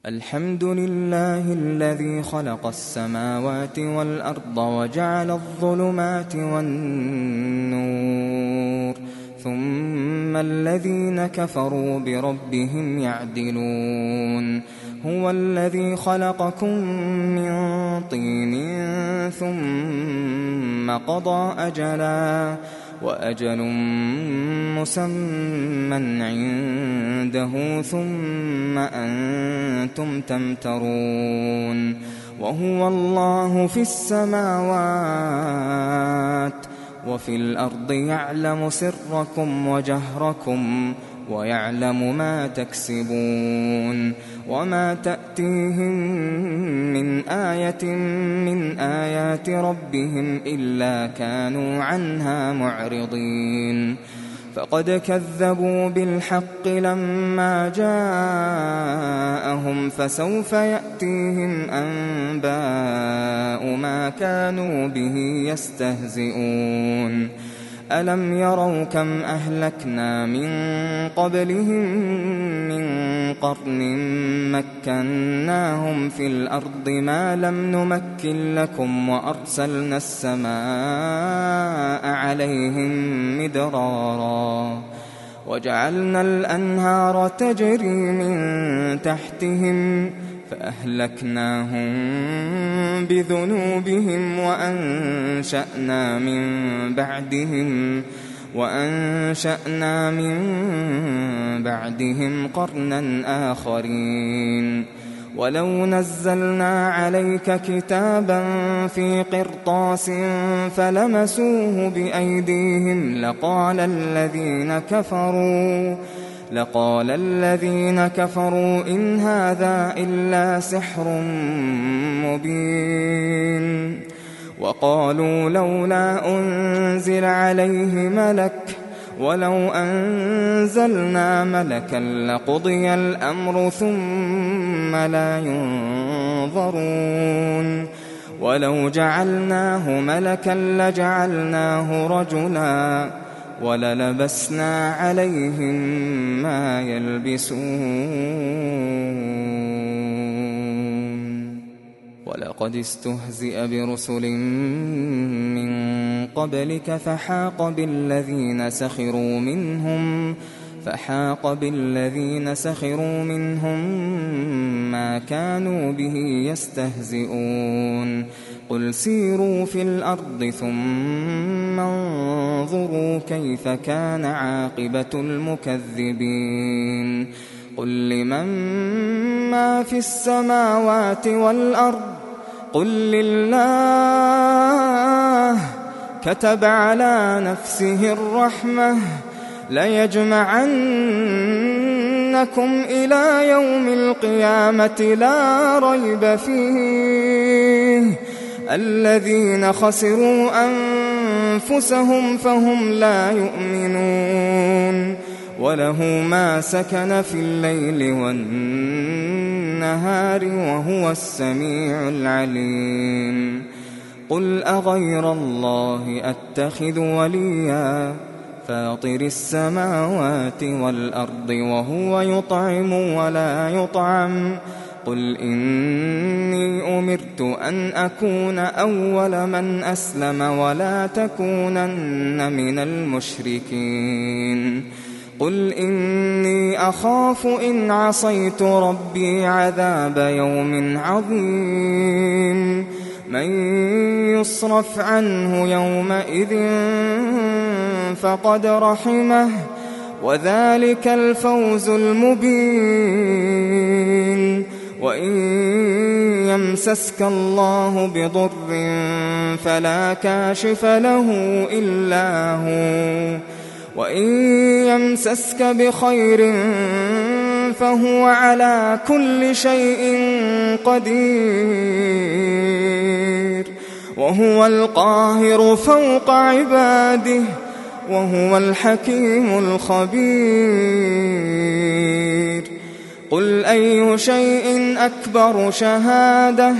الحمد لله الذي خلق السماوات والأرض وجعل الظلمات والنور ثم الذين كفروا بربهم يعدلون هو الذي خلقكم من طين ثم قضى أجلا وأجل مسمى عنده ثم أنتم تمترون وهو الله في السماوات وفي الأرض يعلم سركم وجهركم ويعلم ما تكسبون وما تأتيهم من آية من آيات ربهم إلا كانوا عنها معرضين فقد كذبوا بالحق لما جاءهم فسوف يأتيهم أنباء ما كانوا به يستهزئون ألم يروا كم أهلكنا من قبلهم من قرن مكناهم في الأرض ما لم نمكن لكم وأرسلنا السماء عليهم مدرارا وجعلنا الأنهار تجري من تحتهم فأهلكناهم بذنوبهم وأنشأنا من بعدهم قرنا آخرين ولو نزلنا عليك كتابا في قرطاس فلمسوه بأيديهم لقال الذين كفروا إن هذا إلا سحر مبين وقالوا لولا أنزل عليه ملك ولو أنزلنا ملكا لقضي الأمر ثم لا ينظرون ولو جعلناه ملكا لجعلناه رجلا وللبسنا عليهم ما يلبسون ولقد استهزئ برسل من قبلك فحاق بالذين سخروا منهم ما كانوا به يستهزئون قل سيروا في الأرض ثم انظروا كيف كان عاقبة المكذبين قل لمن ما في السماوات والأرض قل لله كتب على نفسه الرحمة ليجمعنكم إلى يوم القيامة لا ريب فيه الذين خسروا أنفسهم فهم لا يؤمنون وله ما سكن في الليل والنهار وهو السميع العليم قل أغير الله أتخذ وليا فاطر السماوات والأرض وهو يطعم ولا يطعم قل إني أمرت أن أكون أول من أسلم ولا تكونن من المشركين قل إني أخاف إن عصيت ربي عذاب يوم عظيم من يصرف عنه يومئذ فقد رحمه وذلك الفوز المبين وإن يمسسك الله بضر فلا كاشف له إلا هو وإن يمسسك بخير فهو على كل شيء قدير وهو القاهر فوق عباده وهو الحكيم الخبير قل أي شيء أكبر شهادة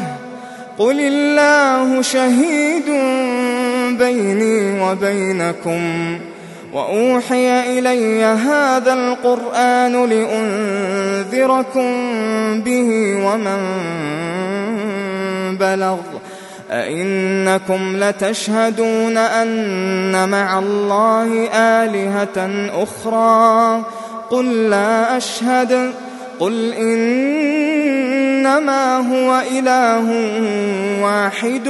قل الله شهيد بيني وبينكم وأوحي إلي هذا القرآن لأنذركم به ومن بلغ أئنكم لتشهدون أن مع الله آلهة أخرى قل لا أشهد قل إنما هو إله واحد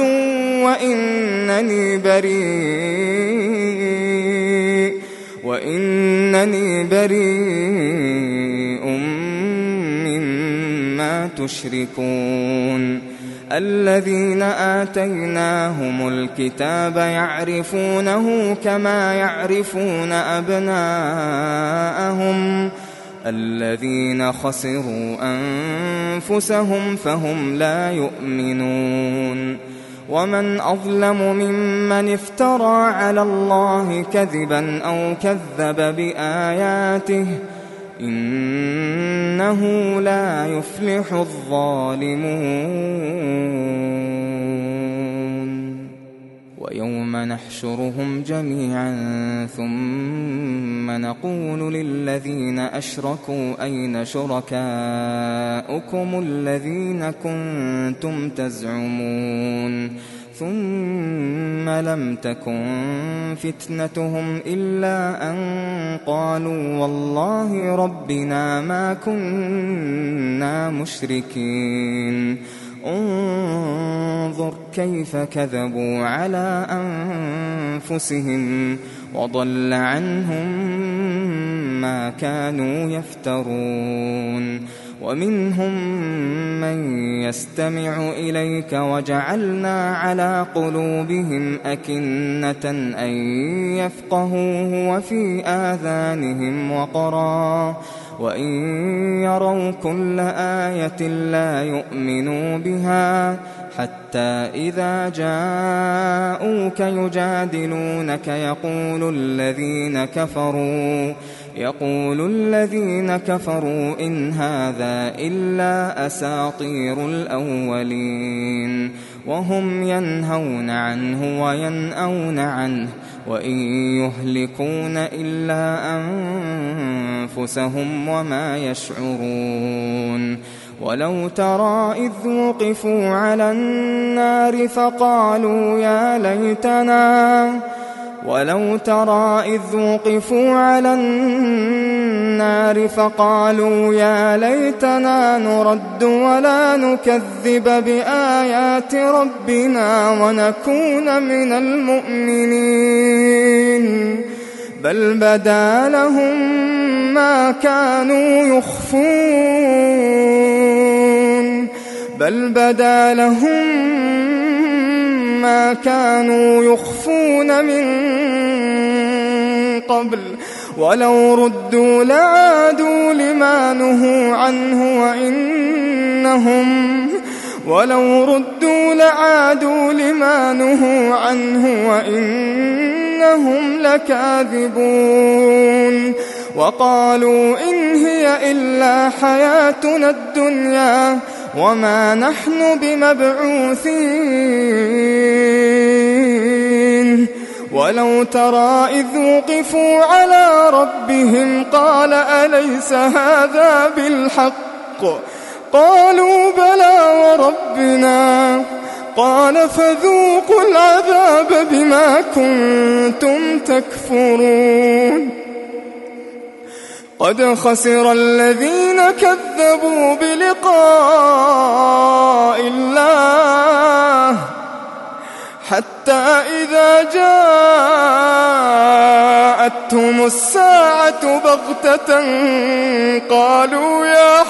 وإنني بريء مما تشركون الذين آتيناهم الكتاب يعرفونه كما يعرفون أبناءهم الذين خسروا أنفسهم فهم لا يؤمنون ومن أظلم ممن افترى على الله كذبا أو كذب بآياته إنه لا يفلح الظالمون ويوم نحشرهم جميعا ثم نقول للذين أشركوا أين شركاؤكم الذين كنتم تزعمون ثم لم تكن فتنتهم إلا أن قالوا والله ربنا ما كنا مشركين انظر كيف كذبوا على أنفسهم وضل عنهم ما كانوا يفترون ومنهم من يستمع إليك وجعلنا على قلوبهم أكنة أن يفقهوه وفي آذانهم وقرا وإن يروا كل آية لا يؤمنوا بها حتى إذا جاءوك يجادلونك يقول الذين كفروا إن هذا إلا أساطير الأولين وهم ينهون عنه وينأون عنه وإن يهلكون إلا أنفسهم وما يشعرون ولو ترى إذ وقفوا على النار فقالوا يا ليتنا نرد ولا نكذب بآيات ربنا ونكون من المؤمنين بل بدا لهم ما كانوا يخفون من قبل ولو ردوا لعادوا لما نهوا عنه وإنهم لكاذبون وقالوا إن هي إلا حياتنا الدنيا وما نحن بمبعوثين ولو ترى إذ وقفوا على ربهم قال أليس هذا بالحق قالوا بلى وربنا قال فذوقوا العذاب بما كنتم تكفرون قد خسر الذين كذبوا بلقاء الله حتى إذا جاءتهم الساعة بغتة قالوا يا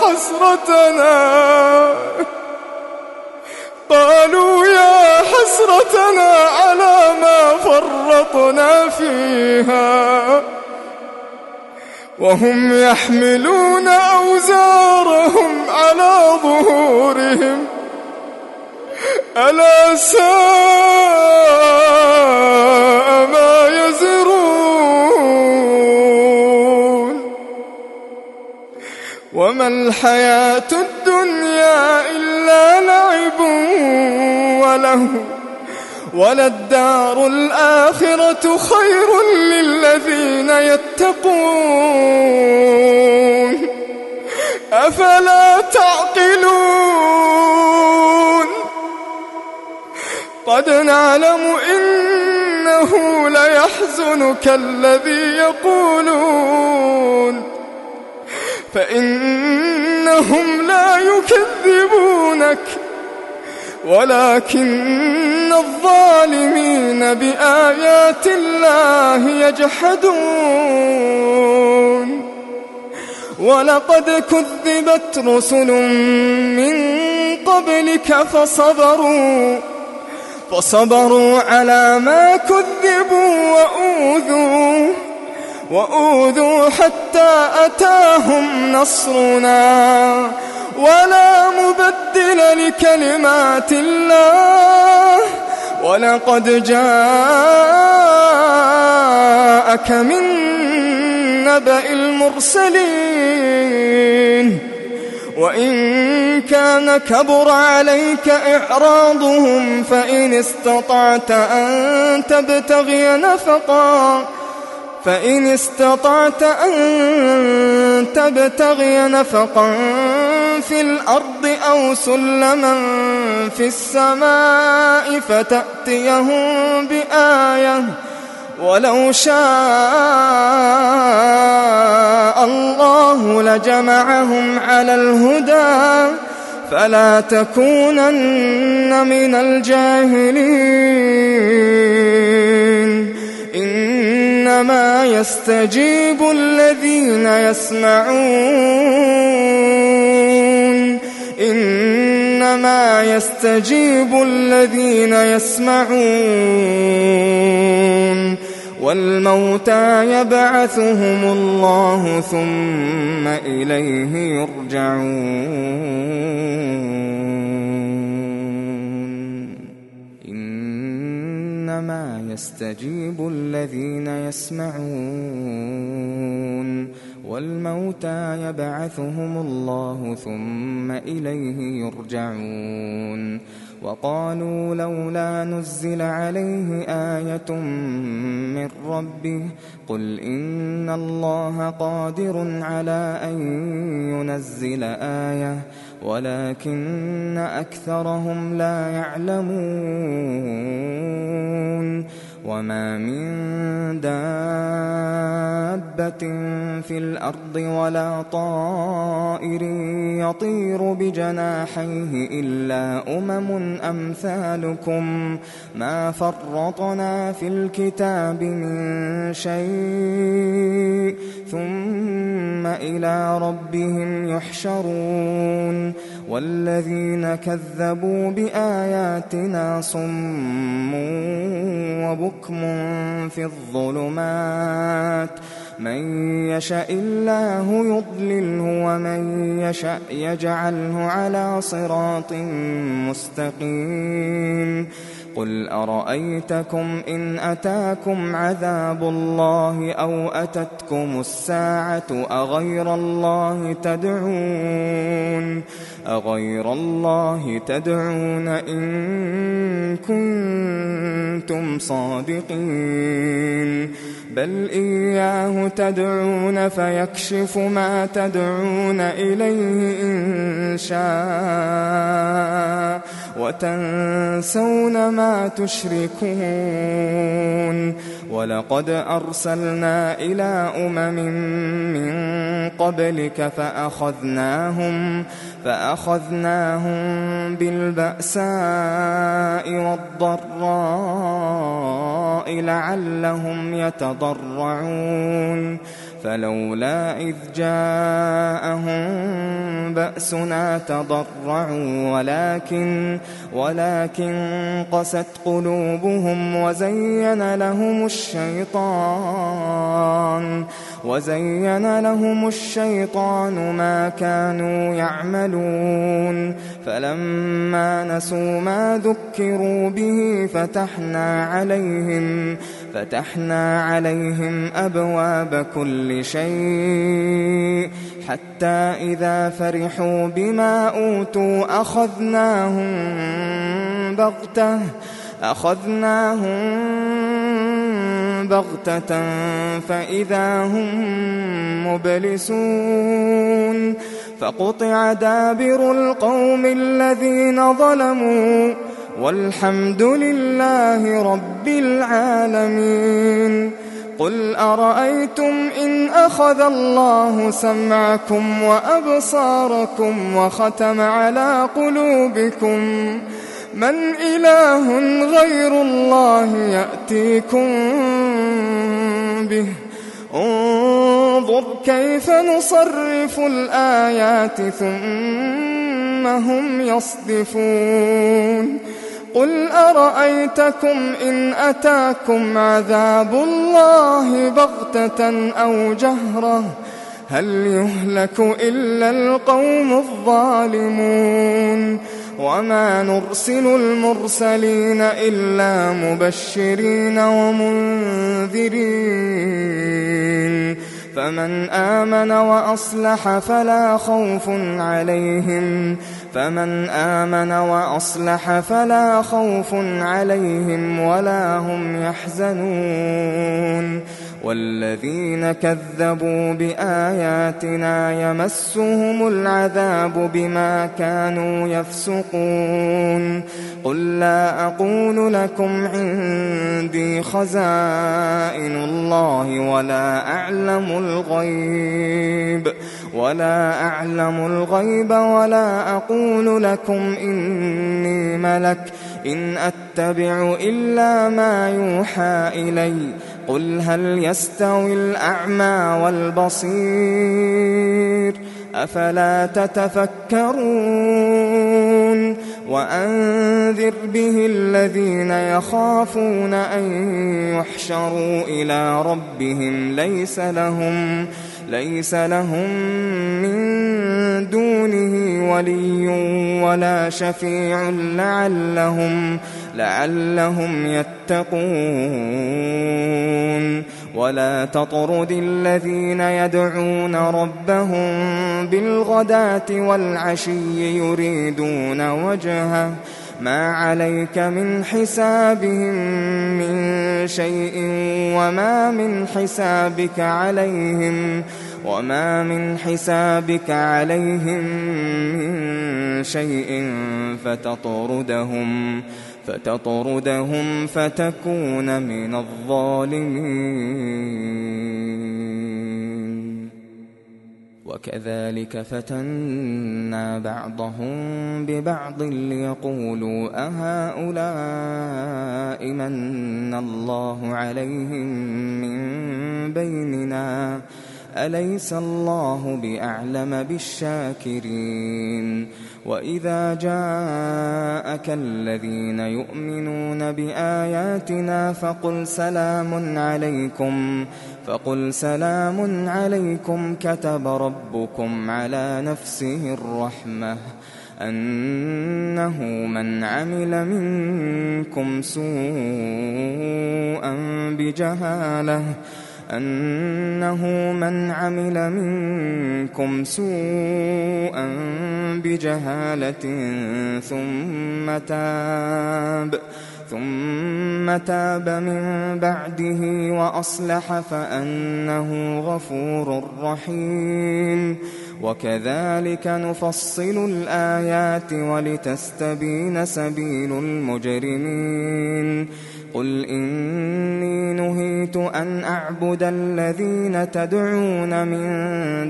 حسرتنا على ما فرطنا فيها وهم يحملون أوزارهم على ظهورهم ألا ساء ما يزرون وما الحياة الدنيا إلا لعب وله وللدار الآخرة خير للذين يتقون أفلا تعقلون قد نعلم إنه ليحزنك الذي يقولون فإنهم لا يكذبونك ولكن الظالمين بآيات الله يجحدون ولقد كذبت رسل من قبلك فصبروا على ما كذبوا وأوذوا حتى أتاهم نصرنا ولا مبدل لكلمات الله ولقد جاءك من نبأ المرسلين وإن كان كبر عليك إعراضهم فإن استطعت أن تبتغي نفقا في الأرض أو سلما في السماء فتأتيهم بآية ولو شاء الله لجمعهم على الهدى فلا تكونن من الجاهلين إنما يستجيب الذين يسمعون والموتى يبعثهم الله ثم إليه يرجعون إنما يستجيب الذين يسمعون والموتى يبعثهم الله ثم إليه يرجعون وقالوا لولا نزل عليه آية من ربه قل إن الله قادر على أن ينزل آية ولكن أكثرهم لا يعلمون وما من دابة في الأرض ولا طائر يطير بجناحيه إلا أمثالكم ما فرطنا في الكتاب من شيء ثم إلى ربهم يحشرون والذين كذبوا بآياتنا صم وبكم في الظلمات من يشاء الله يضلله ومن يشاء يجعله على صراط مستقيم قل أرأيتكم إن أتاكم عذاب الله أو أتتكم الساعة أغير الله تدعون إن كنتم صادقين بل إياه تدعون فيكشف ما تدعون إليه إن شاء وتنسون ما تشركون ولقد أرسلنا إلى من قبلك فأخذناهم بالبأساء والضراء لعلهم يتضرعون فلولا إذ جاءهم بأسنا تضرعوا ولكن قست قلوبهم وزين لهم الشيطان ما كانوا يعملون فلما نسوا ما ذكروا به فتحنا عليهم أبواب كل شيء حتى إذا فرحوا بما أوتوا أخذناهم بغتة فإذا هم مبلسون فقطع دابر القوم الذين ظلموا والحمد لله رب العالمين. قل أرأيتم إن أخذ الله سمعكم وأبصاركم وختم على قلوبكم من إله غير الله يأتيكم به؟ انظر كيف نصرف الآيات ثم هم يصدفون. قل أرأيتكم إن أتاكم عذاب الله بغتة أو جهرة هل يهلك إلا القوم الظالمون؟ وما نرسل المرسلين إلا مبشرين ومنذرين فمن آمن وأصلح فلا خوف عليهم ولا هم يحزنون. والذين كذبوا بآياتنا يمسهم العذاب بما كانوا يفسقون. قل لا أقول لكم عندي خزائن الله ولا أعلم الغيب ولا أقول لكم إني ملك إن أتبع إلا ما يوحى إلي. قل هل يستوي الأعمى والبصير أفلا تتفكرون. وأنذر به الذين يخافون أن يحشروا إلى ربهم ليس لهم من دونه ولي ولا شفيع لعلهم يتقون. ولا تطرد الذين يدعون ربهم بالغداة والعشي يريدون وجهه ما عليك من حسابهم من شيء وما من حسابك عليهم من شيء فتطردهم فتكون من الظالمين. وكذلك فتنا بعضهم ببعض ليقولوا أهؤلاء من الله عليهم من بيننا أليس الله بأعلم بالشاكرين. وإذا جاءك الذين يؤمنون بآياتنا فقل سلام عليكم كتب ربكم على نفسه الرحمة أنه من عمل منكم سوءا بجهالة ثم تاب من بعده وأصلح فأنه غفور رحيم. وكذلك نفصل الآيات ولتستبين سبيل المجرمين. قل إني نهيت أن أعبد الذين تدعون من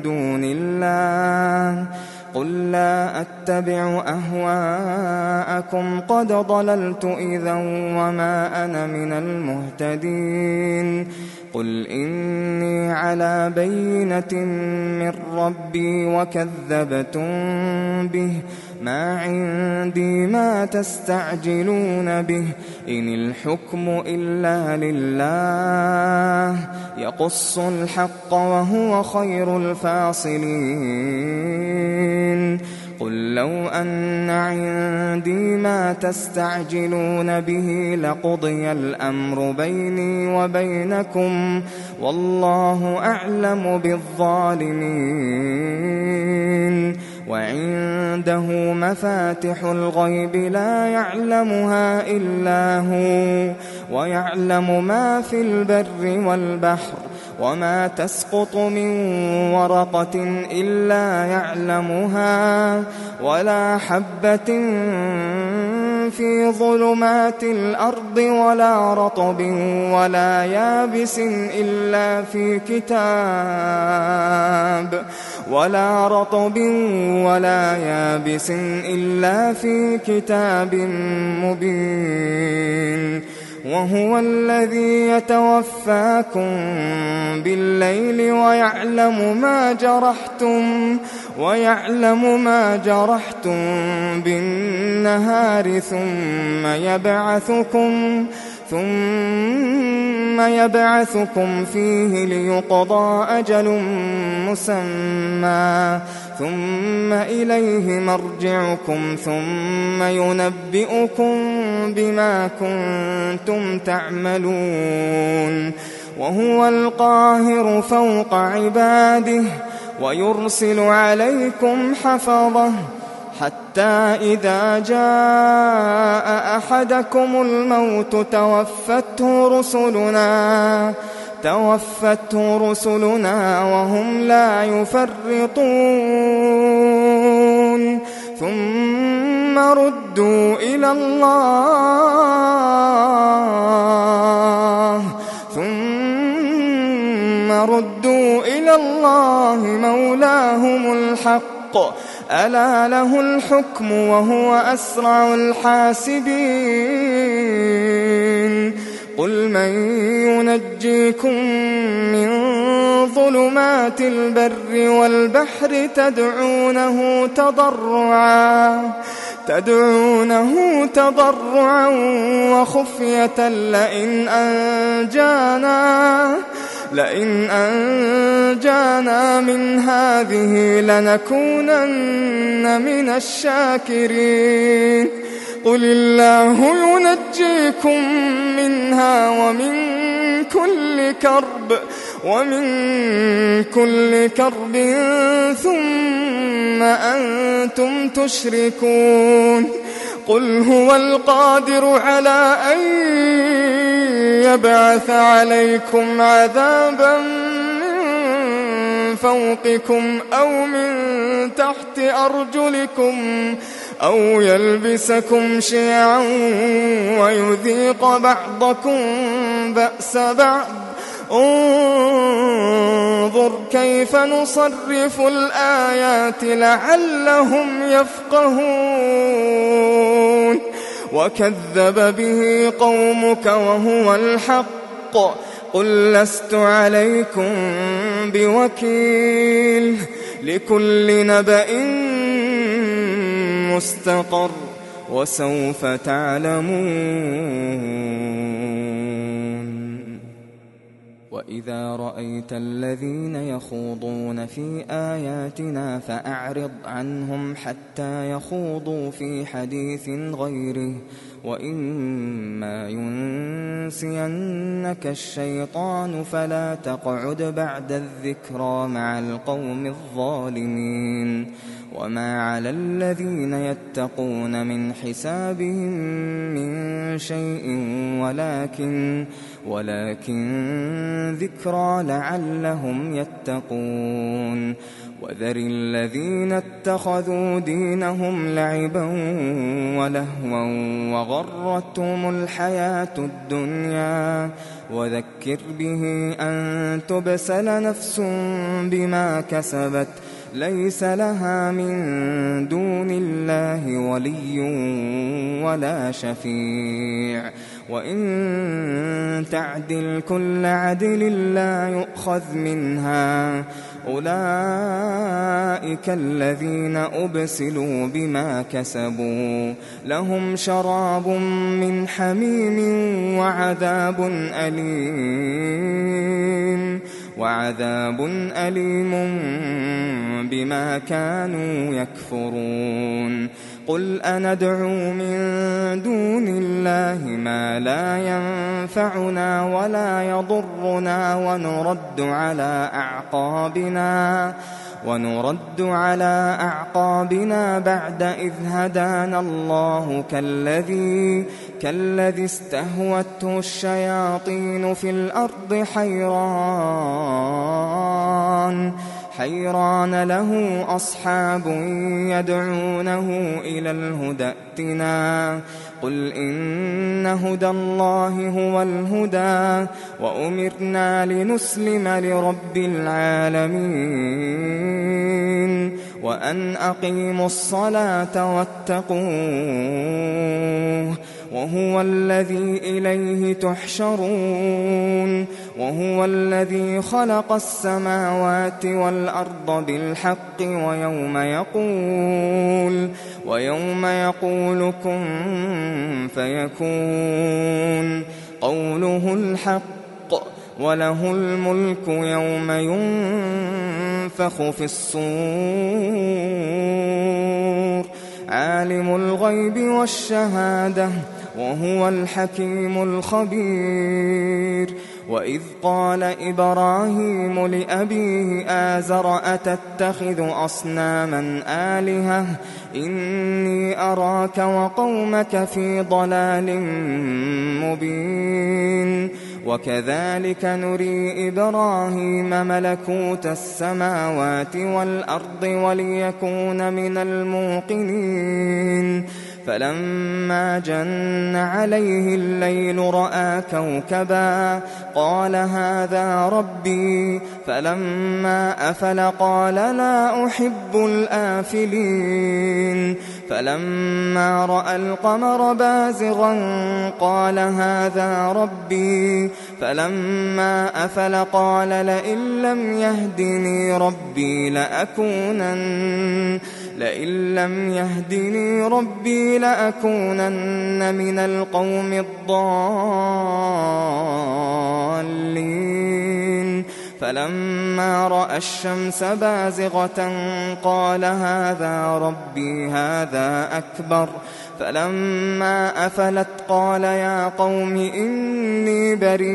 دون الله قل لا أتبع أهواءكم قد ضللت إذا وما أنا من المهتدين. قل إني على بينة من ربي وكذبتم به ما عندي ما تستعجلون به إن الحكم إلا لله يقص الحق وهو خير الفاصلين. قل لو أن عندي ما تستعجلون به لقضي الأمر بيني وبينكم والله أعلم بالظالمين. وعنده مفاتح الغيب لا يعلمها إلا هو ويعلم ما في البر والبحر وما تسقط من ورقة إلا يعلمها ولا حبة في ظلمات الأرض ولا رطب ولا يابس إلا في كتاب مبين وهو الذي يتوفاكم بالليل ويعلم ما جرحتم بالنهار ثم يبعثكم فيه ليقضى أجل مسمى ثم إليه مرجعكم ثم ينبئكم بما كنتم تعملون وهو القاهر فوق عباده ويرسل عليكم حفظه حتى إذا جاء أحدكم الموت توفته رسلنا وهم لا يفرطون ثم ردوا إلى الله مولاهم الحق ألا له الحكم وهو أسرع الحاسبين قل من ينجيكم من ظلمات البر والبحر تدعونه تضرعا وخفية لئن أنجانا من هذه لنكونن من الشاكرين قل الله ينجيكم منها ومن كل كرب ثم أنتم تشركون قل هو القادر على أن يبعث عليكم عذابا من فوقكم أو من تحت أرجلكم أو يلبسكم شيعا ويذيق بعضكم بأس بعض انظر كيف نصرف الآيات لعلهم يفقهون وكذب به قومك وهو الحق قل لست عليكم بوكيل لكل نبأ مستقر وسوف تعلمون وإذا رأيت الذين يخوضون في آياتنا فأعرض عنهم حتى يخوضوا في حديث غيره وإما ينسينك الشيطان فلا تقعد بعد الذكرى مع القوم الظالمين وما على الذين يتقون من حسابهم من شيء ولكن ذكرى لعلهم يتقون وذر الذين اتخذوا دينهم لعبا ولهوا وغرتهم الحياة الدنيا وذكر به أن تبسل نفس بما كسبت ليس لها من دون الله ولي ولا شفيع وإن تعدل كل عدل لا يؤخذ منها أولئك الذين أبسلوا بما كسبوا لهم شراب من حميم وعذاب أليم بما كانوا يكفرون قل أندعو من دون الله ما لا ينفعنا ولا يضرنا ونرد على أعقابنا بعد إذ هدانا الله كالذي استهوته حيران له أصحاب يدعونه إلى الهدى ائتنا قل إن هدى الله هو الهدى وأمرنا لنسلم لرب العالمين وأن أقيموا الصلاة واتقوه وهو الذي إليه تحشرون وهو الذي خلق السماوات والأرض بالحق ويوم يقول كن فيكون قوله الحق وله الملك يوم ينفخ في الصور عالم الغيب والشهادة وهو الحكيم الخبير وإذ قال إبراهيم لأبيه آزر أتتخذ أصناما آلهة إني أراك وقومك في ضلال مبين وكذلك نري إبراهيم ملكوت السماوات والأرض وليكون من الموقنين فلما جن عليه الليل رأى كوكبا قال هذا ربي فلما أفل قال لا أحب الآفلين فلما رأى القمر بازغا قال هذا ربي فلما أفل قال لئن لم يهدني ربي لأكونن من القوم الضالين فلما رأى الشمس بازغة قال هذا ربي هذا أكبر فلما أفلت قال يا قوم إني بريء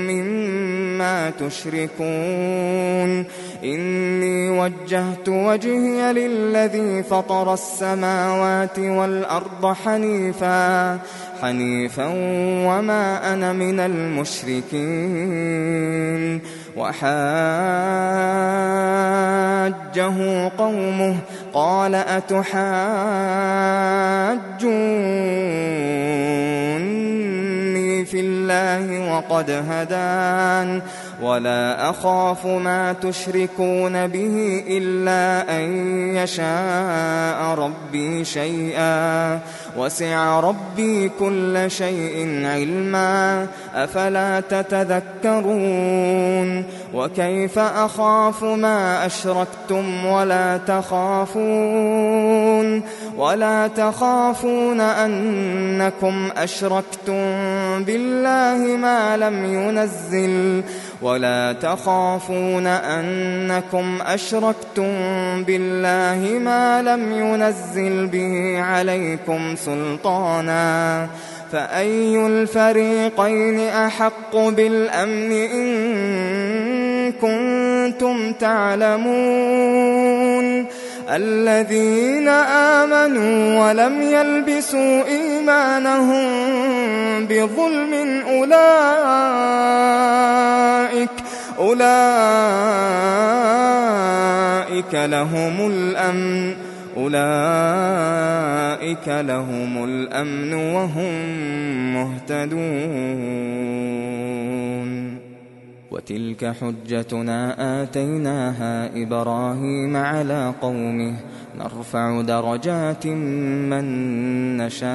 مما تشركون إني وجهت وجهي للذي فطر السماوات والأرض حنيفا وما أنا من المشركين وحاجه قومه قال أتحاجوني في الله وقد هدان ولا أخاف ما تشركون به إلا أن يشاء ربي شيئا وسع ربي كل شيء علما أفلا تتذكرون وكيف أخاف ما أشركتم ولا تخافون أنكم أشركتم بالله ما لم ينزل به عليكم سلطانا فأي الفريقين أحق بالأمن إن كنتم تعلمون الذين آمنوا ولم يلبسوا إيمانهم بظلم أولئك لهم الأمن وهم مهتدون وتلك حجتنا آتيناها إبراهيم على قومه نرفع درجات من نشاء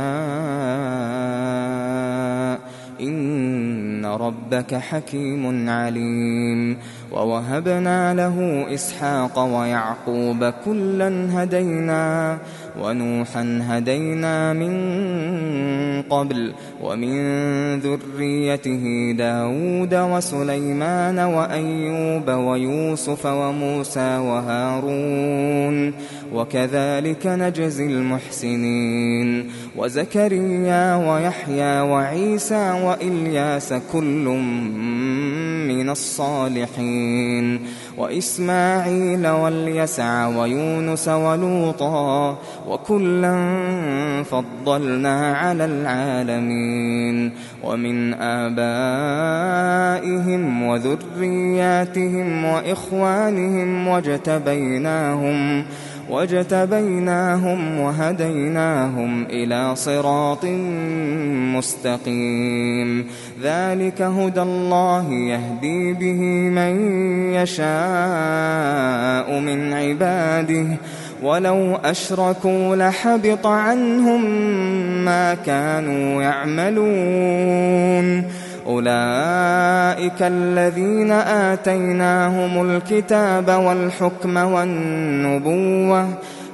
إن ربك حكيم عليم ووهبنا له إسحاق ويعقوب كلا هدينا ونوحا هدينا من قبل ومن ذريته داود وسليمان وأيوب ويوسف وموسى وهارون وكذلك نجزي المحسنين وزكريا ويحيى وعيسى وإلياس كل من الصالحين وإسماعيل واليسع ويونس ولوطا وكلا فضلنا على العالمين ومن آبائهم وذرياتهم وإخوانهم واجتبيناهم وهديناهم إلى صراط مستقيم ذلك هدى الله يهدي به من يشاء من عباده ولو أشركوا لحبط عنهم ما كانوا يعملون أولئك الذين آتيناهم الكتاب والحكم والنبوة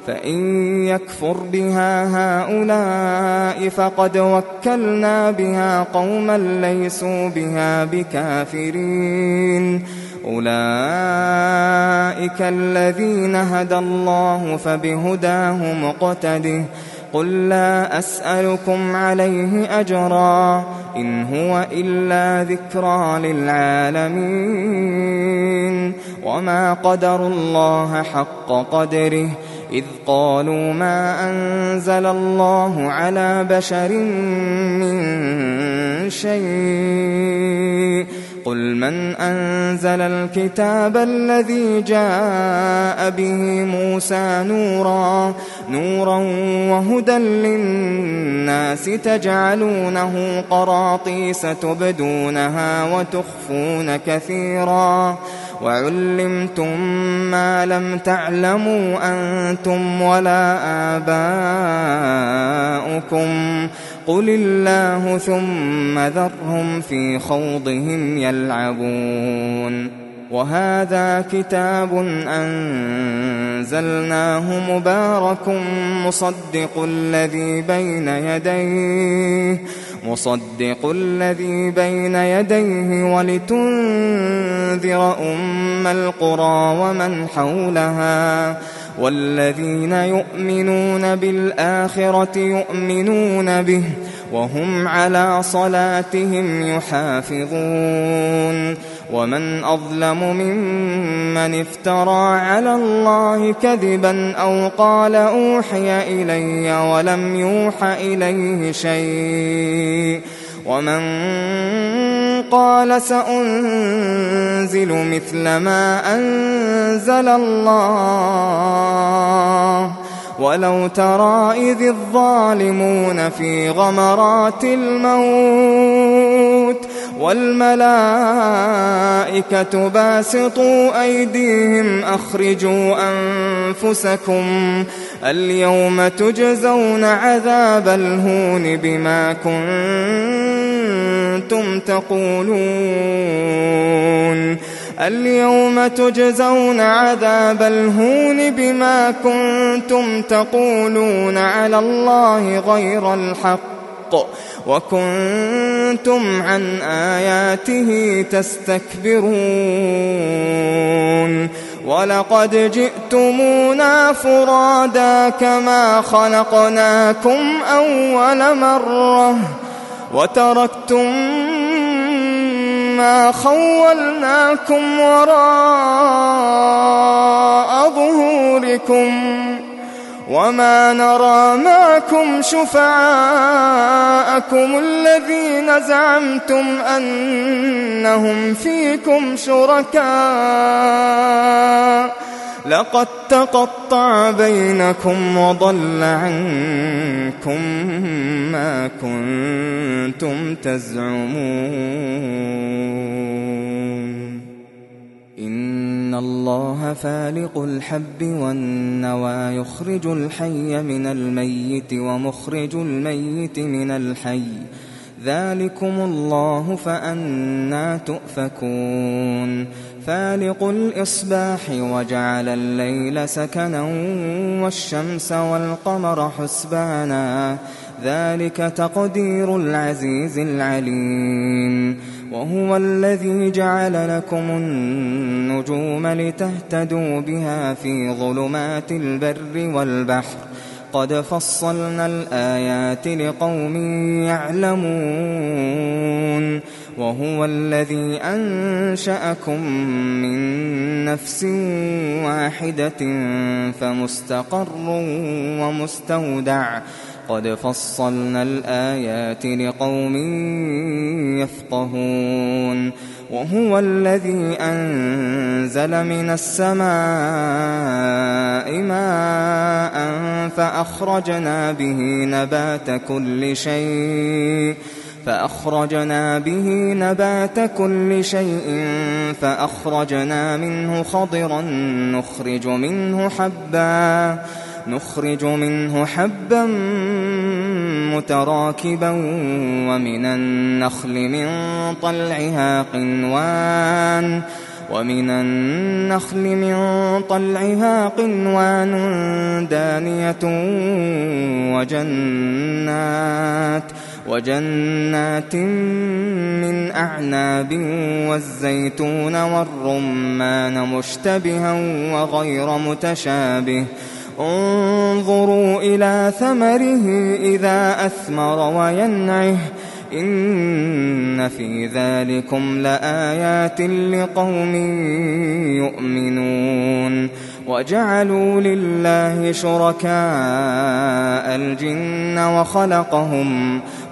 فإن يكفر بها هؤلاء فقد وكلنا بها قوما ليسوا بها بكافرين أولئك الذين هدى الله فبهداه مقتده قل لا أسألكم عليه أجرا إن هو إلا ذكرى للعالمين وما قدروا الله حق قدره إذ قالوا ما أنزل الله على بشر من شيء قل من أنزل الكتاب الذي جاء به موسى نورا وهدى للناس تجعلونه قراطيس تبدونها وتخفون كثيرا وعلمتم ما لم تعلموا أنتم ولا آباؤكم قل الله ثم ذرهم في خوضهم يلعبون وهذا كتاب أنزلناه مبارك مصدق الذي بين يديه ولتنذر أم القرى ومن حولها والذين يؤمنون بالآخرة يؤمنون به وهم على صلاتهم يحافظون ومن أظلم ممن افترى على الله كذبا أو قال أوحي إلي ولم يوح إليه شيء ومن قال سأنزل مثل ما أنزل الله ولو ترى إذ الظالمون في غمرات الموت والملائكة باسطوا أيديهم أخرجوا أنفسكم اليوم تجزون عذاب الهون بما كنتم تقولون اليوم تجزون عذاب الهون بما كنتم تقولون على الله غير الحق وكنتم عن آياته تستكبرون ولقد جئتمونا فرادا كما خلقناكم أول مرة وتركتم ما خولناكم وراء ظهوركم وما نرى معكم شفعاءكم الذين زعمتم أنهم فيكم شركاء لقد تقطع بينكم وضل عنكم ما كنتم تزعمون إن الله فالق الحب والنوى يخرج الحي من الميت ومخرج الميت من الحي ذلكم الله فأنى تؤفكون فالق الإصباح وجعل الليل سكنا والشمس والقمر حسبانا ذلك تقدير العزيز العليم وهو الذي جعل لكم النجوم لتهتدوا بها في ظلمات البر والبحر قد فصلنا الآيات لقوم يعلمون وهو الذي أنشأكم من نفس واحدة فمستقر ومستودع قد فصلنا الآيات لقوم يفقهون وهو الذي أنزل من السماء ماء فأخرجنا به نبات كل شيء فأخرجنا منه خضرا نخرج منه حبا متراكبا ومن النخل من طلعها قنوان دانية وجنات من أعناب والزيتون والرمان مشتبها وغير متشابه انظروا إلى ثمره إذا أثمر وينعه إن في ذلكم لآيات لقوم يؤمنون وجعلوا لله شركاء الجن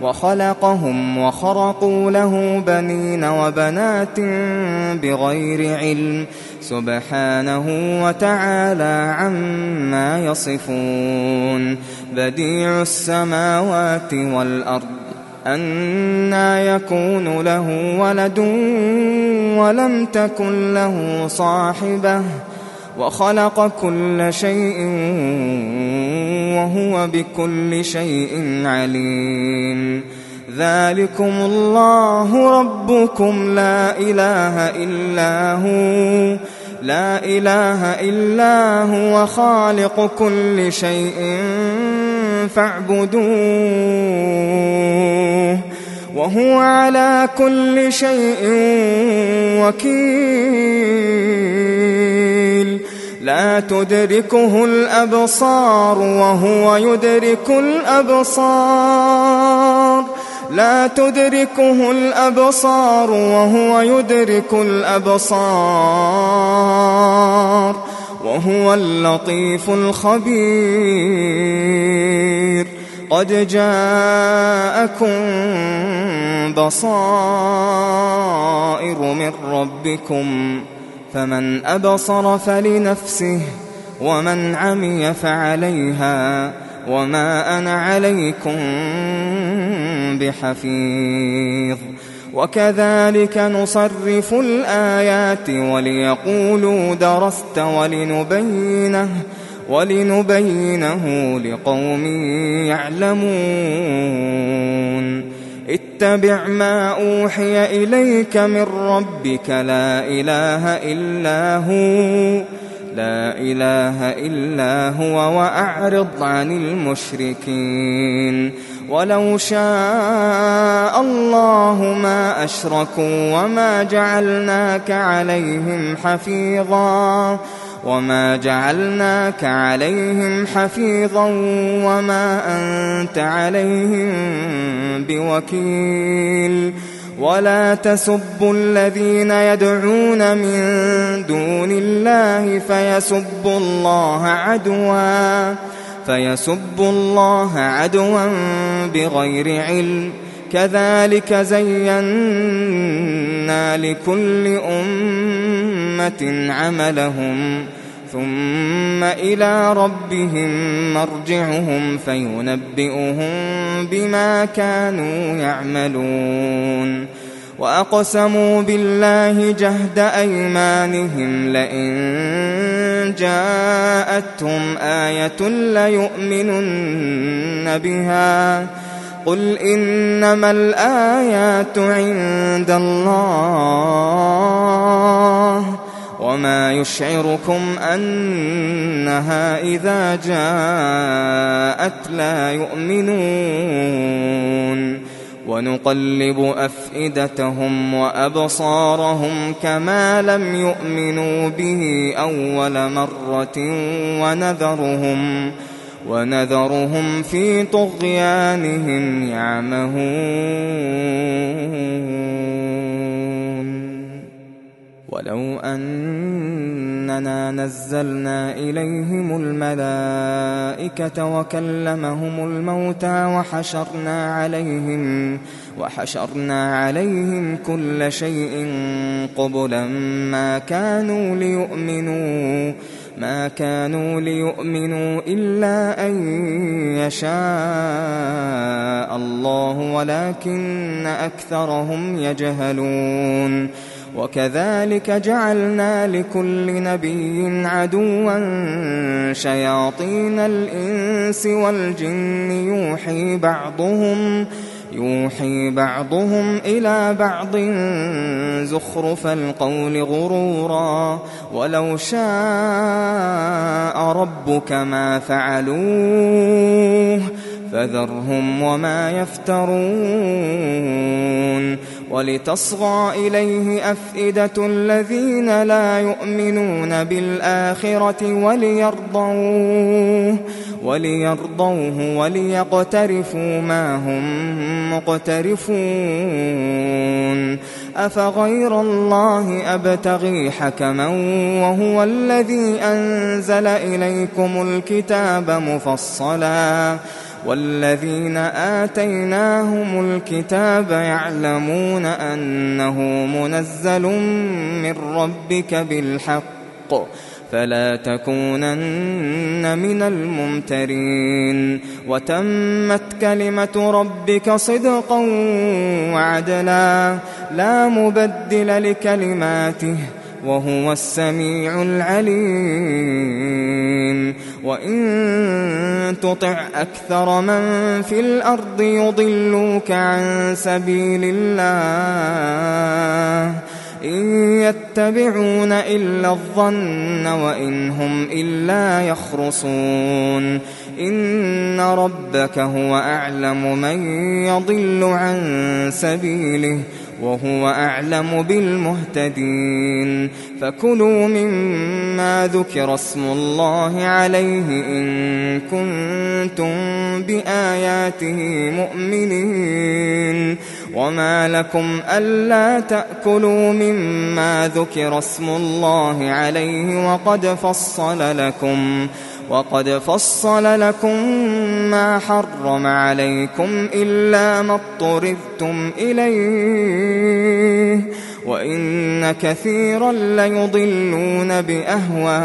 وخلقهم وخرقوا له بنين وبنات بغير علم سبحانه وتعالى عما يصفون بديع السماوات والأرض أنى يكون له ولد ولم تكن له صاحبة وخلق كل شيء وهو بكل شيء عليم ذلكم الله ربكم لا إله إلا هو خالق كل شيء فاعبدوه وهو على كل شيء وكيل لا تدركه الأبصار وهو يدرك الأبصار وهو اللطيف الخبير قد جاءكم بصائر من ربكم فمن أبصر فلنفسه ومن عمي فعليها وما أنا عليكم بحفيظ وكذلك نصرف الآيات وليقولوا درست ولنبينه لقوم يعلمون اتبع ما أوحي إليك من ربك لا إله إلا هو وأعرض عن المشركين ولو شاء الله ما أشركوا وما جعلناك عليهم حفيظا وما أنت عليهم بوكيل ولا تسبوا الذين يدعون من دون الله فيسبوا الله عدوا بغير علم كذلك زينا لكل أمة عملهم ثم إلى ربهم مرجعهم فينبئهم بما كانوا يعملون وأقسموا بالله جهد أيمانهم لئن جاءتهم آية ليؤمنن بها قل إنما الآيات عند الله وما يشعركم أنها إذا جاءت لا يؤمنون ونقلب أفئدتهم وأبصارهم كما لم يؤمنوا به أول مرة ونذرهم في طغيانهم يعمهون ولو أننا نزلنا إليهم الملائكة وكلمهم الموتى وحشرنا عليهم كل شيء قبلا ما كانوا ليؤمنوا إلا أن يشاء الله ولكن أكثرهم يجهلون وكذلك جعلنا لكل نبي عدوا شياطين الإنس والجن يوحي بعضهم إلى بعض زخرف القول غرورا ولو شاء ربك ما فعلوه فذرهم وما يفترون ولتصغى إليه أفئدة الذين لا يؤمنون بالآخرة وليرضوه وليقترفوا ما هم مقترفون أفغير الله أبتغي حكما وهو الذي أنزل إليكم الكتاب مفصلا والذين آتيناهم الكتاب يعلمون أنه منزل من ربك بالحق فلا تكونن من الممترين وتمت كلمة ربك صدقا وعدلا لا مبدل لكلماته وهو السميع العليم وإن تطع أكثر من في الأرض يضلوك عن سبيل الله إن يتبعون إلا الظن وإن هم إلا يخرصون إن ربك هو أعلم من يضل عن سبيله وهو أعلم بالمهتدين فكلوا مما ذكر اسم الله عليه إن كنتم بآياته مؤمنين وما لكم ألا تأكلوا مما ذكر اسم الله عليه وقد فصل لكم ما حرم عليكم إلا ما اضطررتم إليه وإن كثيرا ليضلون بأهوائهم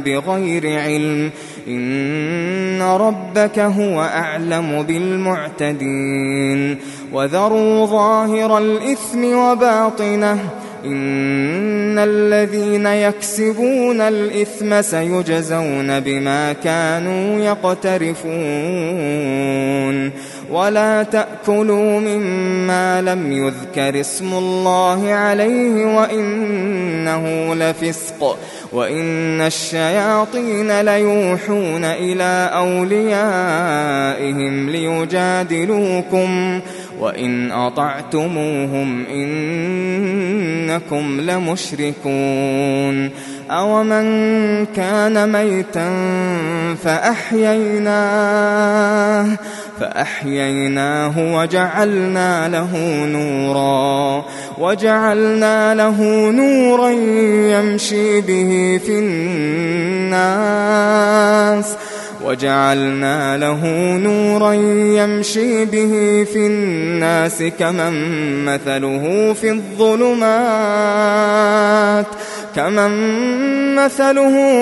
بغير علم إن ربك هو أعلم بالمعتدين وذروا ظاهر الإثم وباطنه إن الذين يكسبون الإثم سيجزون بما كانوا يقترفون ولا تأكلوا مما لم يذكر اسم الله عليه وإنه لفسق وإن الشياطين ليوحون إلى أوليائهم ليجادلوكم وإن أطعتموهم إنكم لمشركون أومن كان ميتا فأحييناه وجعلنا له نورا يمشي به في الناس كمن مثله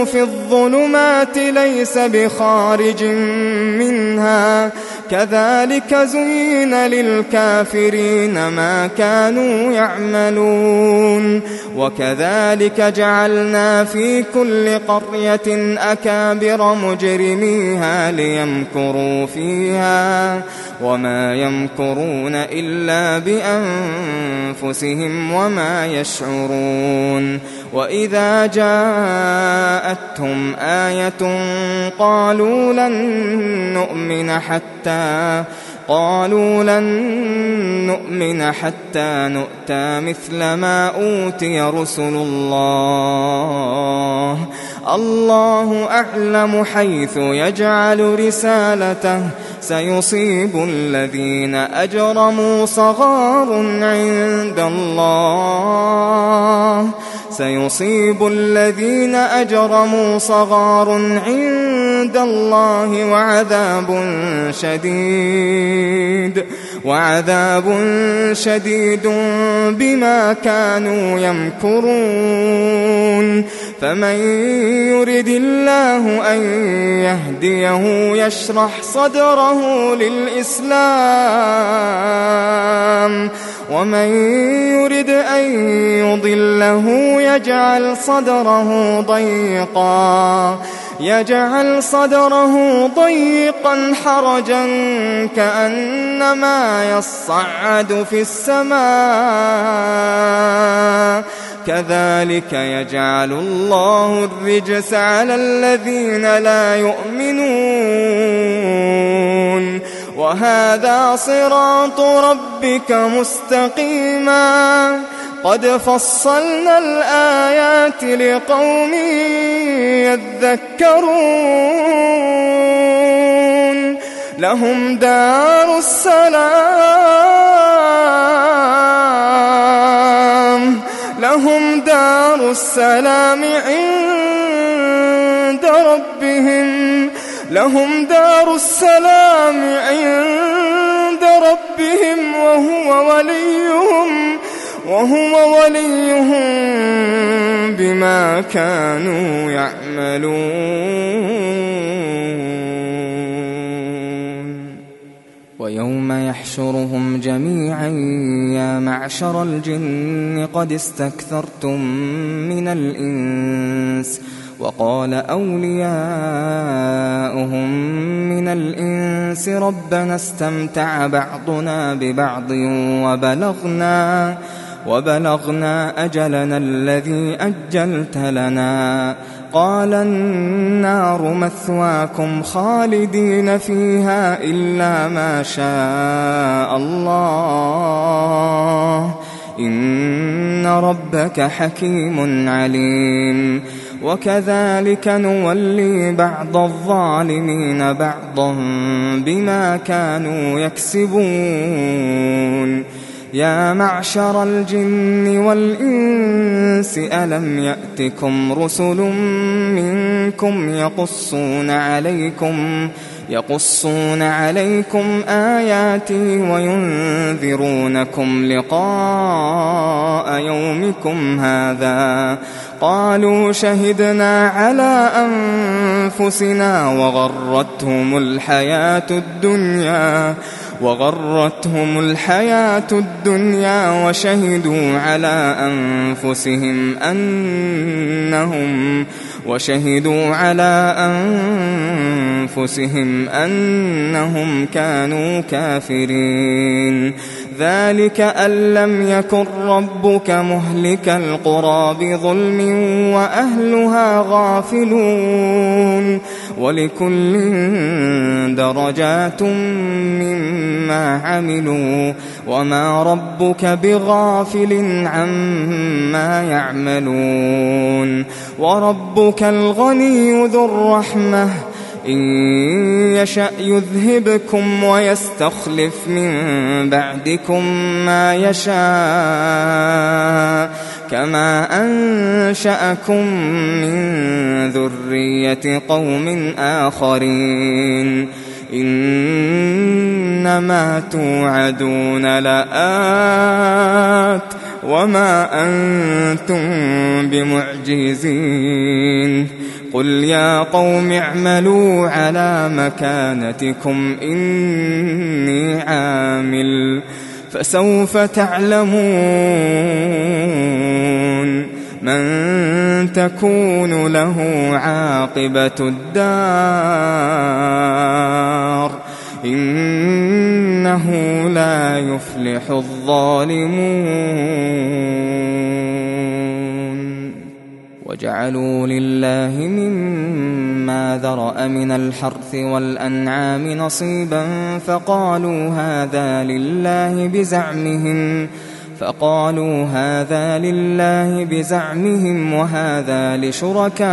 في الظلمات ليس بخارج منها كذلك زين للكافرين ما كانوا يعملون وكذلك جعلنا في كل قرية أكابر مجرميها ليمكروا فيها وما يمكرون إلا بأنفسهم وما يشعرون وإذا جاءتهم آية قالوا لن قالوا لن نؤمن حتى نؤتى مثل ما أوتي رسل الله الله أعلم حيث يجعل رسالته سيصيب الذين أجرموا صغار عند الله سيصيب الذين أجرموا صغار عند الله وعذاب شديد بما كانوا يمكرون فمن يرد الله أن يهديه يشرح صدره للإسلام ومن يرد أن يضله يجعل صدره ضيقا حرجا كأنما يصعد في السماء كذلك يجعل الله الرجس على الذين لا يؤمنون وهذا صراط ربك مستقيما قد فصلنا الآيات لقوم يذكرون لهم دار السلام عند ربهم وهو وليهم بما كانوا يعملون ويوم يحشرهم جميعا يا معشر الجن قد استكثرتم من الإنس وقال أولياؤهم من الإنس ربنا استمتع بعضنا ببعض وبلغنا أجلنا الذي أجلت لنا قال النار مثواكم خالدين فيها إلا ما شاء الله إن ربك حكيم عليم وكذلك نولي بعض الظالمين بعضا بما كانوا يكسبون يا معشر الجن والإنس ألم يأتكم رسل منكم يقصون عليكم آياتي وينذرونكم لقاء يومكم هذا قالوا شهدنا على أنفسنا وغرتهم الحياة الدنيا وشهدوا على أنفسهم أنهم كانوا كافرين ذلك أن لم يكن ربك مهلك القرى بظلم وأهلها غافلون ولكل درجات مما عملوا وما ربك بغافل عما يعملون وربك الغني ذو الرحمة إن يشأ يذهبكم ويستخلف من بعدكم ما يشاء كما أنشأكم من ذرية قوم آخرين إنما توعدون لآت وما أنتم بمعجزين قل يا قوم اعملوا على مكانتكم إني عامل فسوف تعلمون من تكون له عاقبة الدار إنه لا يفلح الظالمون وجعلوا لله مما ذرأ من الحرث والأنعام نصيبا فقالوا هذا لله بزعمهم وهذا لشركائنا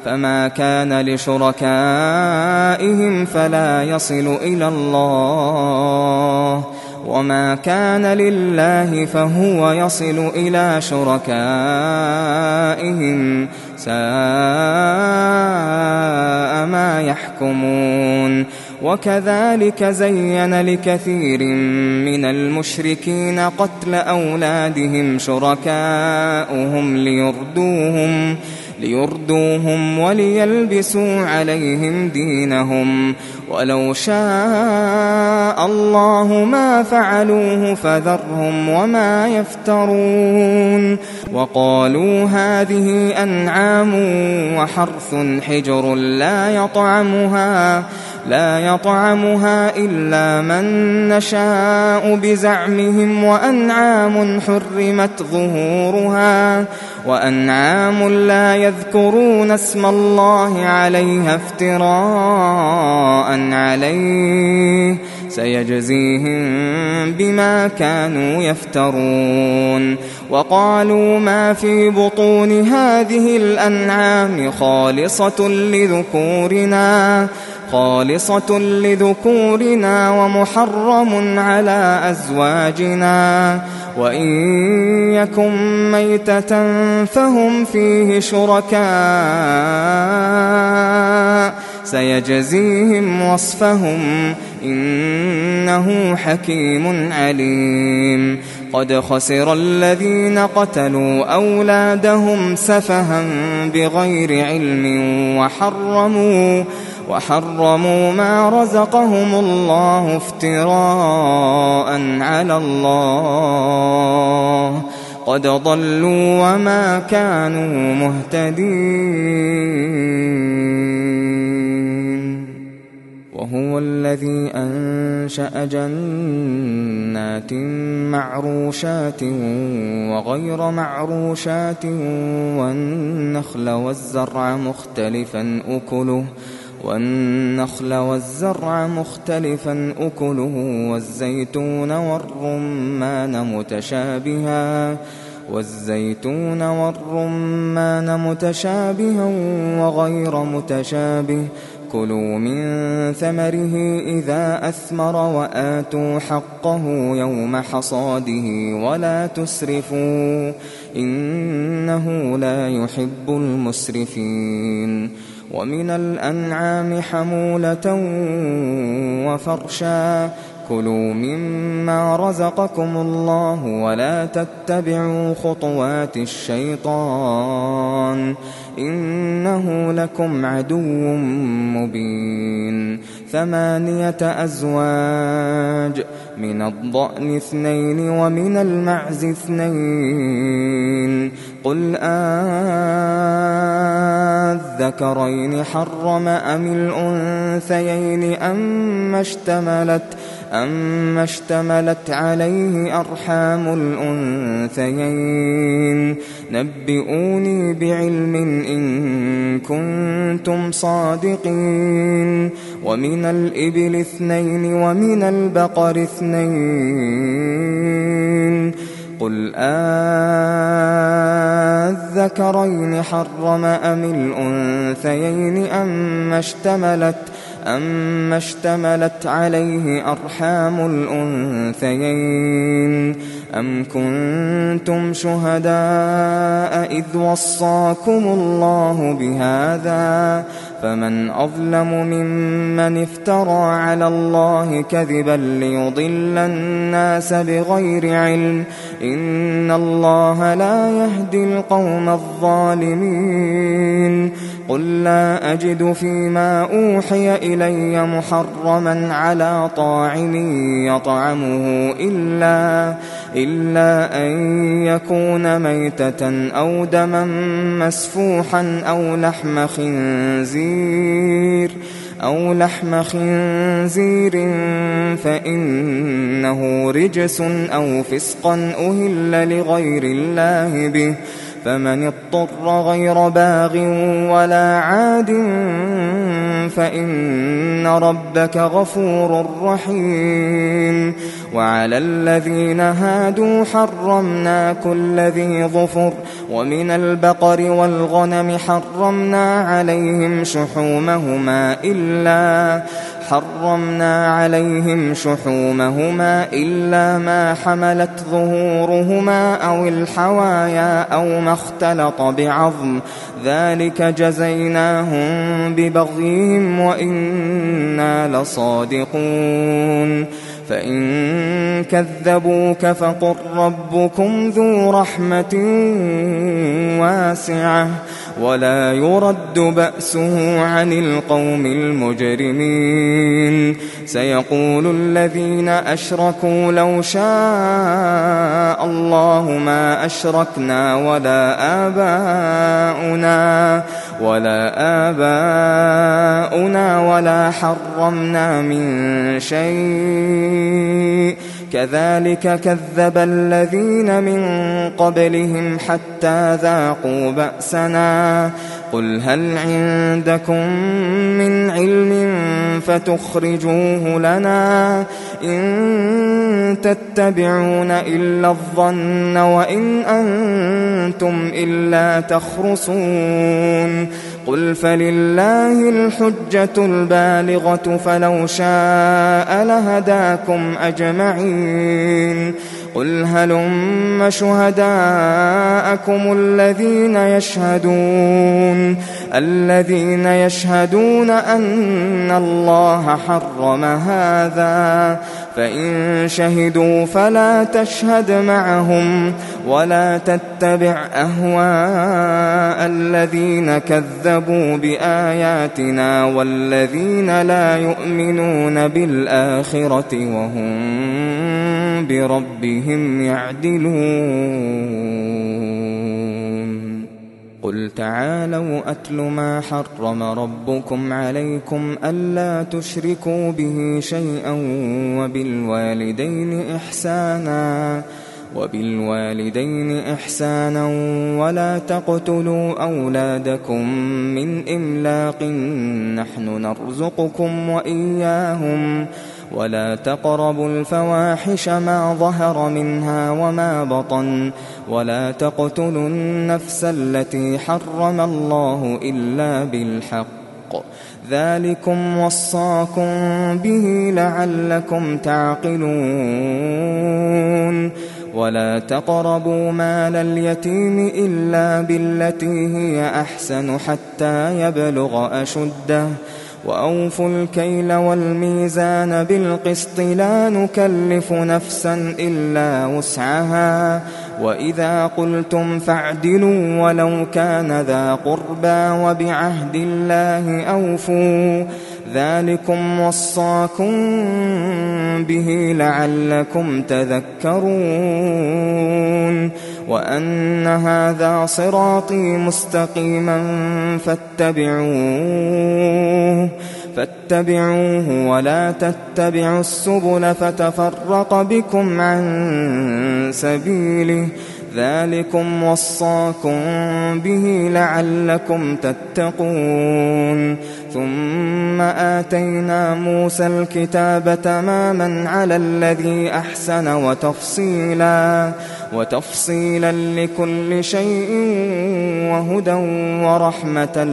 فما كان لشركائهم فلا يصل إلى الله وما كان لله فهو يصل إلى شركائهم ساء ما يحكمون. وكذلك زين لكثير من المشركين قتل أولادهم شركاؤهم ليردوهم وليلبسوا عليهم دينهم ولو شاء الله ما فعلوه فذرهم وما يفترون. وقالوا هذه أنعام وحرث حجر لا يطعمها إلا من نشاء بزعمهم وأنعام حرمت ظهورها وأنعام لا يذكرون اسم الله عليها افتراء عليه سيجزيهم بما كانوا يفترون. وقالوا ما في بطون هذه الأنعام خالصة لذكورنا ومحرم على أزواجنا وإن يكن ميتة فهم فيه شركاء سيجزيهم وصفهم إنه حكيم عليم. قد خسر الذين قتلوا أولادهم سفها بغير علم وحرموا ما رزقهم الله افتراء على الله قد ضلوا وما كانوا مهتدين. وهو الذي أنشأ جنات معروشات وغير معروشات والنخل والزرع مختلفا أكله والزيتون والرمان متشابها وغير متشابه كلوا من ثمره إذا أثمر وآتوا حقه يوم حصاده ولا تسرفوا إنه لا يحب المسرفين. ومن الأنعام حمولة وفرشا كلوا مما رزقكم الله ولا تتبعوا خطوات الشيطان إنه لكم عدو مبين. 8 أزواج من الضأن 2 ومن المعز 2 قل الذكرين حرم أم الأنثيين أما اشتملت عليه أرحام الأنثيين نبئوني بعلم إن كنتم صادقين. ومن الإبل 2 ومن البقر 2 قل الذكرين حرم أم الأنثيين أما اشتملت عليه أرحام الأنثيين أم كنتم شهداء إذ وصاكم الله بهذا فمن أظلم ممن افترى على الله كذبا ليضل الناس بغير علم إن الله لا يهدي القوم الظالمين. قل لا أجد فيما أوحي إلي محرما على طاعم يطعمه إلا أن يكون ميتة أو دما مسفوحا أو لحم خنزير فإنه رجس أو فسقا أهل لغير الله به، فمن اضطر غير باغ ولا عاد فإن ربك غفور رحيم. وعلى الذين هادوا حرمنا كل ذي ظفر، ومن البقر والغنم حرمنا عليهم شحومهما إلا ما حملت ظهورهما أو الحوايا أو ما اختلط بعظم، ذلك جزيناهم ببغيهم وإنا لصادقون. فإن كذبوك فقل ربكم ذو رحمة واسعة ولا يرد بأسه عن القوم المجرمين. سيقول الذين أشركوا لو شاء الله ما أشركنا ولا آباؤنا ولا حرمنا من شيء، كذلك كذب الذين من قبلهم حتى ذاقوا بأسنا. قل هل عندكم من علم فتخرجوه لنا؟ إن تتبعون إلا الظن وإن أنتم إلا تخرصون. قل فلله الحجة البالغة فلو شاء لهداكم أجمعين. قل هلم شهداءكم الذين يشهدون أن الله حرم هذا، فإن شهدوا فلا تشهد معهم ولا تتبع أهواء الذين كذبوا بآياتنا والذين لا يؤمنون بالآخرة وهم بربهم يعدلون. قل تعالوا أتل ما حرم ربكم عليكم ألا تشركوا به شيئا وبالوالدين إحسانا ولا تقتلوا أولادكم من إملاق نحن نرزقكم وإياهم ولا تقربوا الفواحش ما ظهر منها وما بطن ولا تقتلوا النفس التي حرم الله إلا بالحق، ذلكم وصاكم به لعلكم تعقلون. ولا تقربوا مال اليتيم إلا بالتي هي أحسن حتى يبلغ أشده، وأوفوا الكيل والميزان بالقسط لا نكلف نفسا إلا وسعها، وإذا قلتم فاعدلوا ولو كان ذا قربى وبعهد الله أوفوا، ذلكم وصاكم به لعلكم تذكرون. وأن هذا صراطي مستقيما فاتبعوه ولا تتبعوا السبل فتفرق بكم عن سبيله، ذلكم وصاكم به لعلكم تتقون. ثم آتينا موسى الكتاب تماما على الذي أحسن وتفصيلا لكل شيء وهدى ورحمة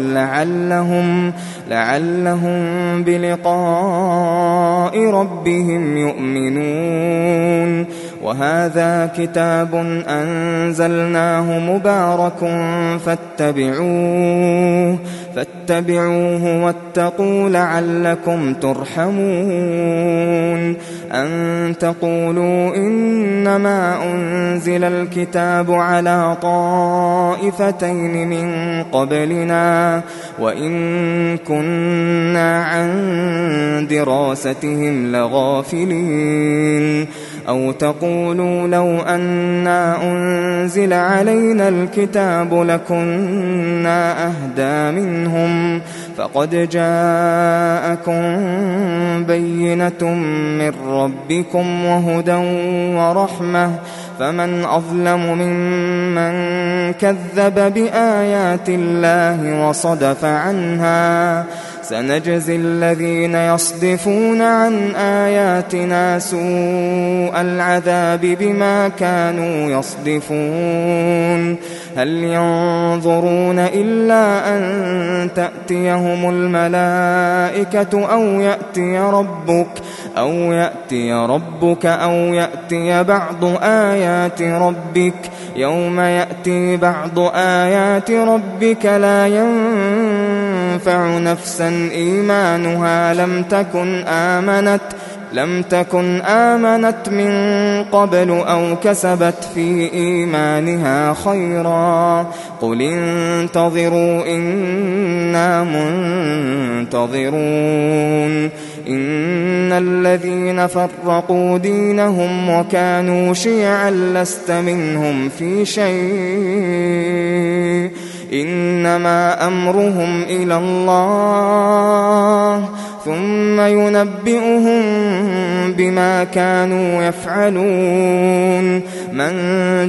لعلهم بلقاء ربهم يؤمنون. وهذا كتاب أنزلناه مبارك فاتبعوه واتقوا لعلكم ترحمون. أن تقولوا إنما أنزل الكتاب على طائفتين من قبلنا وإن كنا عن دراستهم لغافلين. أو تقولوا لو أنا أنزل علينا الكتاب لكنا أهدى منهم فقد جاءكم بينة من ربكم وهدى ورحمة فمن أظلم ممن كذب بآيات الله وصدف عنها سنجزي الذين يصدفون عن آياتنا سوء العذاب بما كانوا يصدفون هل ينظرون إلا أن تأتيهم الملائكة أو يأتي ربك أو يأتي بعض آيات ربك يوم يأتي بعض آيات ربك لا ينفع نفسا إيمانها لم تكن آمنت من قبل أو كسبت في إيمانها خيرا قل انتظروا إنا منتظرون إن الذين فرقوا دينهم وكانوا شيعا لست منهم في شيء إنما أمرهم إلى الله ثم ينبئهم بما كانوا يفعلون من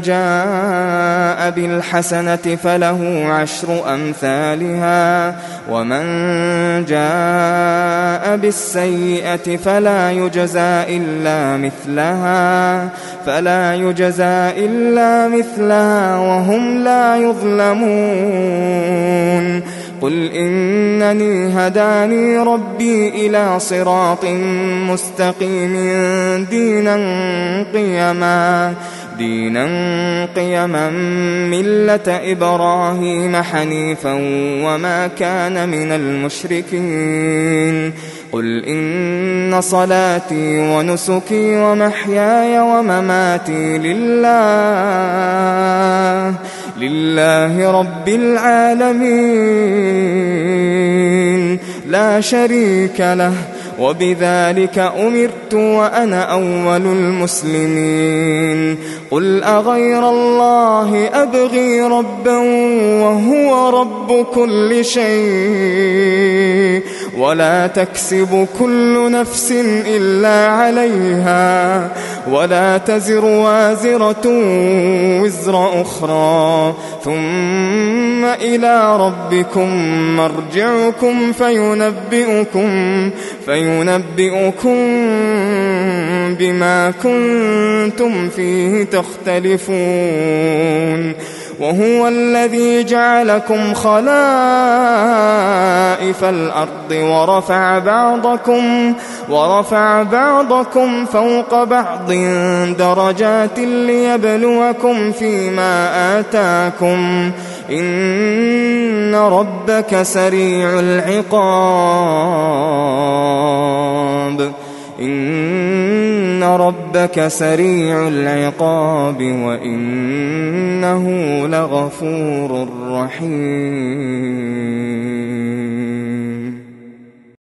جاء بالحسنة فله 10 أمثالها ومن جاء بالسيئة فلا يجزى إلا مثلها وهم لا يظلمون قل إنني هداني ربي إلى صراط مستقيم دينا قيما ملة إبراهيم حنيفا وما كان من المشركين قل إن صلاتي ونسكي ومحياي ومماتي لله رب العالمين لا شريك له وبذلك أمرت وأنا أول المسلمين قل أغير الله أبغي ربا وهو رب كل شيء ولا تكسب كل نفس إلا عليها ولا تزر وازرة وزر أخرى ثم إلى ربكم مرجعكم فينبئكم بما كنتم فيه تختلفون وهو الذي جعلكم خلائف الأرض ورفع بعضكم فوق بعض درجات ليبلوكم فيما آتاكم إن ربك سريع العقاب وإنه لغفور رحيم